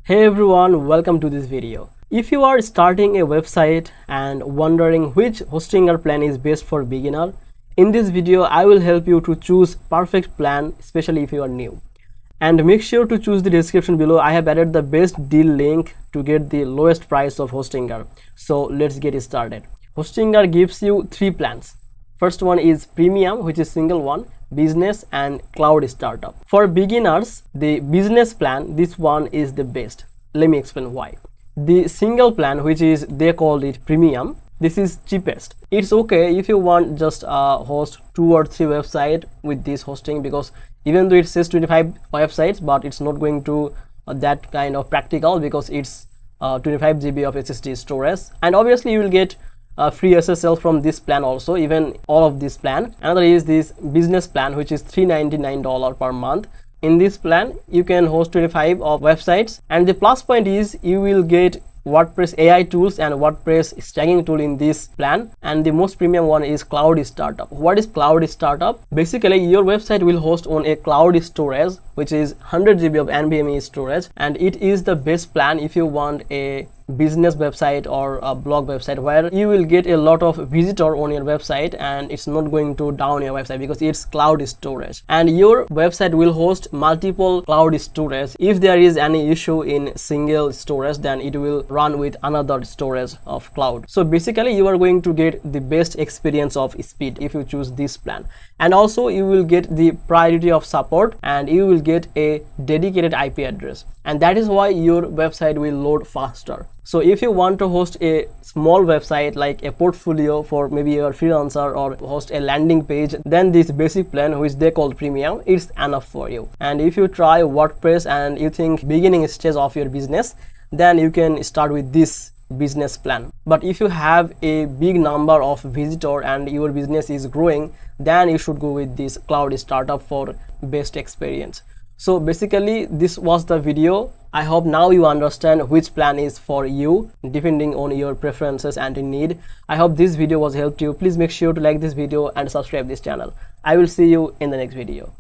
Hey everyone, welcome to this video. If you are starting a website and wondering which hosting plan is best for beginner, in this video I will help you to choose perfect plan, especially if you are new. And make sure to choose the description below. I have added the best deal link to get the lowest price of Hostinger. So let's get started. Hostinger gives you 3 plans. First one is premium, which is single one, business and cloud startup. For beginners, the business plan, this one is the best. Let me explain why. The single plan, which is they called it premium, this is cheapest. It's okay if you want just host 2 or 3 websites with this hosting, because even though it says 25 websites, but it's not going to that kind of practical, because it's 25 GB of SSD storage, and obviously you will get free SSL from this plan also, even all of this plan. Another is this business plan, which is $399 per month. In this plan you can host 25 of websites, and the plus point is you will get WordPress AI tools and WordPress stacking tool in this plan. And the most premium one is cloud startup. What is cloud startup? Basically your website will host on a cloud storage, which is 100 GB of NVMe storage, and it is the best plan if you want a business website or a blog website where you will get a lot of visitor on your website and it's not going to down your website because it's cloud storage. And your website will host multiple cloud storage. If there is any issue in single storage, then it will run with another storage of cloud. So basically you are going to get the best experience of speed if you choose this plan. And also you will get the priority of support, and you will get a dedicated IP address, and that is why your website will load faster. So if you want to host a small website like a portfolio for maybe your freelancer, or host a landing page, then this basic plan, which they call premium, is enough for you. And if you try WordPress and you think beginning stage of your business, then you can start with this business plan. But if you have a big number of visitor and your business is growing, then you should go with this cloud startup for best experience. So basically this was the video. I hope now you understand which plan is for you depending on your preferences and need. I hope this video was helped you. Please make sure to like this video and subscribe this channel. I will see you in the next video.